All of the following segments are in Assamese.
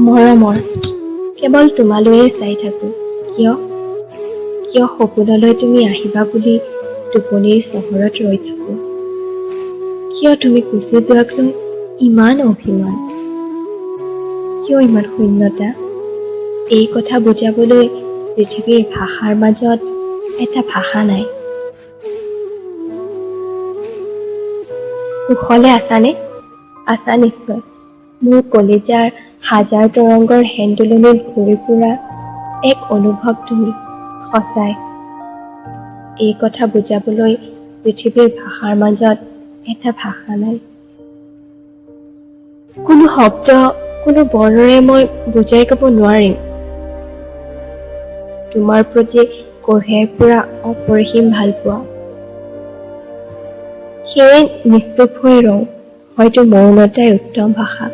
মৰমৰ কেৱল তোমালৈয়ে চাই থাকো। কিয় কিয় সপোনলৈ তুমি আহিবা বুলি টোপনিৰ চহৰত ৰৈ থাকো। কিয় তুমি গুচি যোৱাক লৈ ইমান অভিমান? কিয় ইমান শূন্যতা? এই কথা বুজাবলৈ পৃথিৱীৰ ভাষাৰ মাজত এটা ভাষা নাই। কুশলে আছানে? আছা নিশ্চয়। মোৰ কলিজাৰ হাজাৰ তৰংগৰ হেন্দোলনিত ঘূৰি ফুৰা এক অনুভৱ তুমি, সঁচাই। এই কথা বুজাবলৈ পৃথিৱীৰ ভাষাৰ মাজত এটা ভাষা নাই। কোনো শব্দ, কোনো বৰ্ণৰে মই বুজাই ক'ব নোৱাৰিম তোমাৰ প্ৰতি কঢ়িয়াই ফুৰা অপৰিসীম ভালপোৱা। সেয়ে নিশ্চুপ হৈ ৰওঁ, হয়তো মৌনতাই উত্তম ভাষা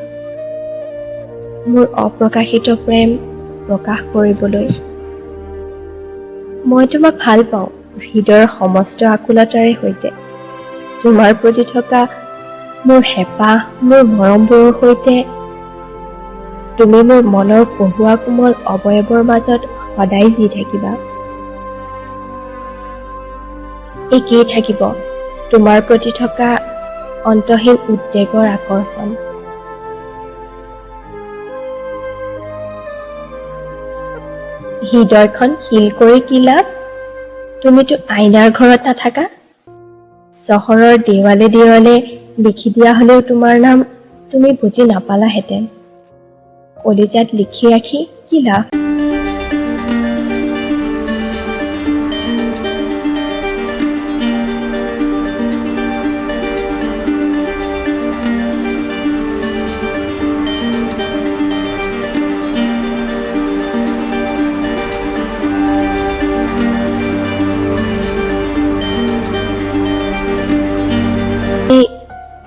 মোৰ অপ্ৰকাশিত প্ৰেম প্ৰকাশ কৰিবলৈ। মই তোমাক ভাল পাওঁ হৃদয়ৰ সমস্ত আকুলতাৰে সৈতে। তোমাৰ প্ৰতি থকা মোৰ হেঁপাহ, মোৰ মৰমবোৰৰ সৈতে। তুমি মোৰ মনৰ কহুৱা কোমল অৱয়ৱৰ মাজত সদায় জি থাকিবা। একেই থাকিব তোমাৰ প্ৰতি থকা অন্তহীন উদ্বেগৰ আকৰ্ষণ। হৃদয়খন শিল কৰি কি লাভ? তুমিতো আইনাৰ ঘৰত নাথাকা। চহৰৰ দেৱালে দেৱালে লিখি দিয়া হলেও তোমাৰ নাম তুমি বুজি নাপালাহেঁতেন। কলিজাত লিখি ৰাখি কি লাভ?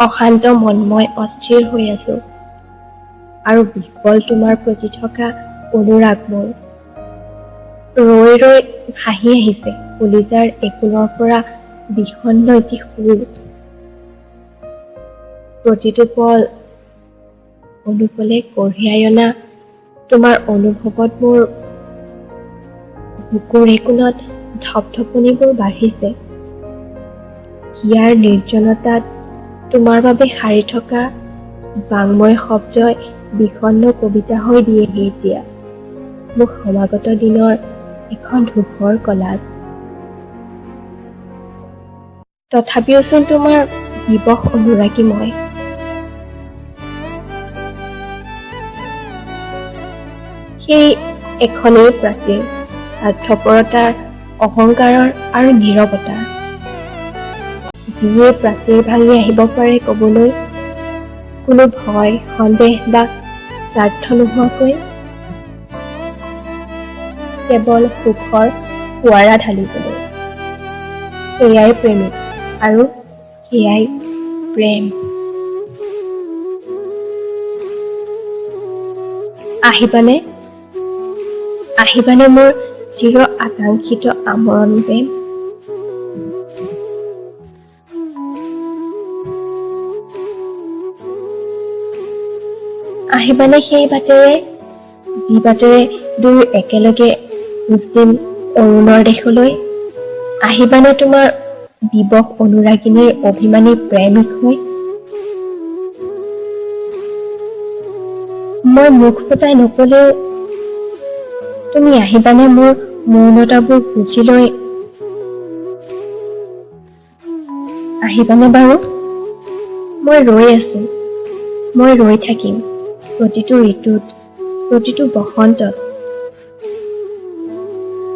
অশান্ত মন মই অস্থিৰ হৈ আছো আৰু বিহ্বল তোমাৰ প্ৰতি থকা অনুৰাগ মোৰ। ৰৈ ৰৈ ভাহি আহিছে কলিজাৰ একোণৰ পৰা বিষণ্ণ এটি সুৰ। প্ৰতিটো পল অনুপলে কঢ়িয়াই অনা তোমাৰ অনুভৱত মোৰ বুকুৰ একোণত ধপধপনিবোৰ বাঢ়িছে। হিয়াৰ নিৰ্জনতাত তোমাৰ বাবে সাৰি থকা বাংময় শব্দই বিষণ্ণ কবিতা হৈ দিয়েহি এতিয়া মোক সমাগত দিনৰ এখন ধূসৰ কলাজ। তথাপিওচোন তোমাৰ বিবশ অনুৰাগী মই। সেই এখনেই প্ৰাচীৰ, স্বাৰ্থপৰতাৰ, অহংকাৰৰ আৰু নীৰৱতাৰ। যিয়ে প্ৰাচীৰ ভাঙি আহিব পাৰে কবলৈ কোনো ভয়, সন্দেহ বা স্বাৰ্থ নোহোৱাকৈ। কেৱল সুখৰ ফোৱাৰা ঢালিবলৈ। সেয়াই প্ৰেমিক আৰু সেয়াই প্ৰেম। আহিবানে? আহিবানে মোৰ চিৰ আকাংক্ষিত আমৰণ প্ৰেম? আহিবানে সেই বাটেৰে, যি বাটেৰে দুয়ো একেলগে খোজ দিম অৰুণৰ দেশলৈ? আহিবানে তোমাৰ বিবশ অনুৰাগিনীৰ অভিমানী প্ৰেমিক হৈ? মই মুখ ফুটাই নকলেও তুমি আহিবানে মোৰ মৌনতাবোৰ বুজি লৈ? আহিবানে বাৰু? মই ৰৈ আছো, মই ৰৈ থাকিম প্ৰতিটো ঋতুত, প্ৰতিটো বসন্তত।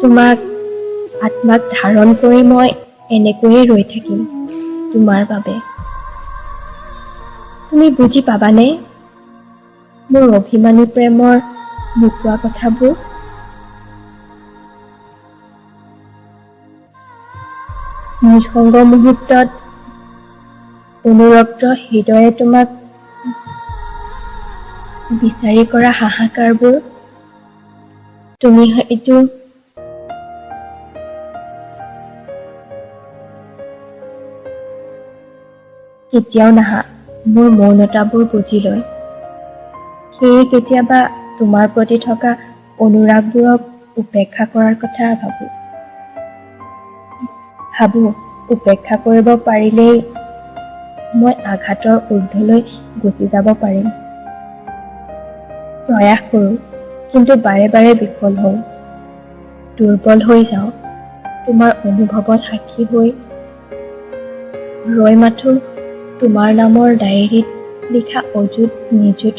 তোমাক আত্মাক ধাৰণ কৰি মই এনেকৈয়ে ৰৈ থাকিম তোমাৰ বাবে। তুমি বুজি পাবানে মোৰ অভিমানী প্ৰেমৰ নোকোৱা কথাবোৰ? নিসংগ মুহূৰ্তত অনুৰক্ত হৃদয়ে তোমাক বিচাৰি কৰা হাহাকাৰবোৰ তুমি হয়তো কেতিয়াও নাহা মোৰ মৌনতাবোৰ বুজি লৈ। সেয়ে কেতিয়াবা তোমাৰ প্ৰতি থকা অনুৰাগবোৰক উপেক্ষা কৰাৰ কথা ভাবো উপেক্ষা কৰিব পাৰিলেই মই আঘাতৰ ঊৰ্ধ্বলৈ গুচি যাব পাৰিম। প্ৰয়াস কৰোঁ, কিন্তু বাৰে বাৰে বিফল হওঁ। দুৰ্বল হৈ যাওঁ, তোমাৰ অনুভৱত সাক্ষী হৈ ৰৈ মাথো তোমাৰ নামৰ ডায়েৰীত লিখা অযুত নিযুত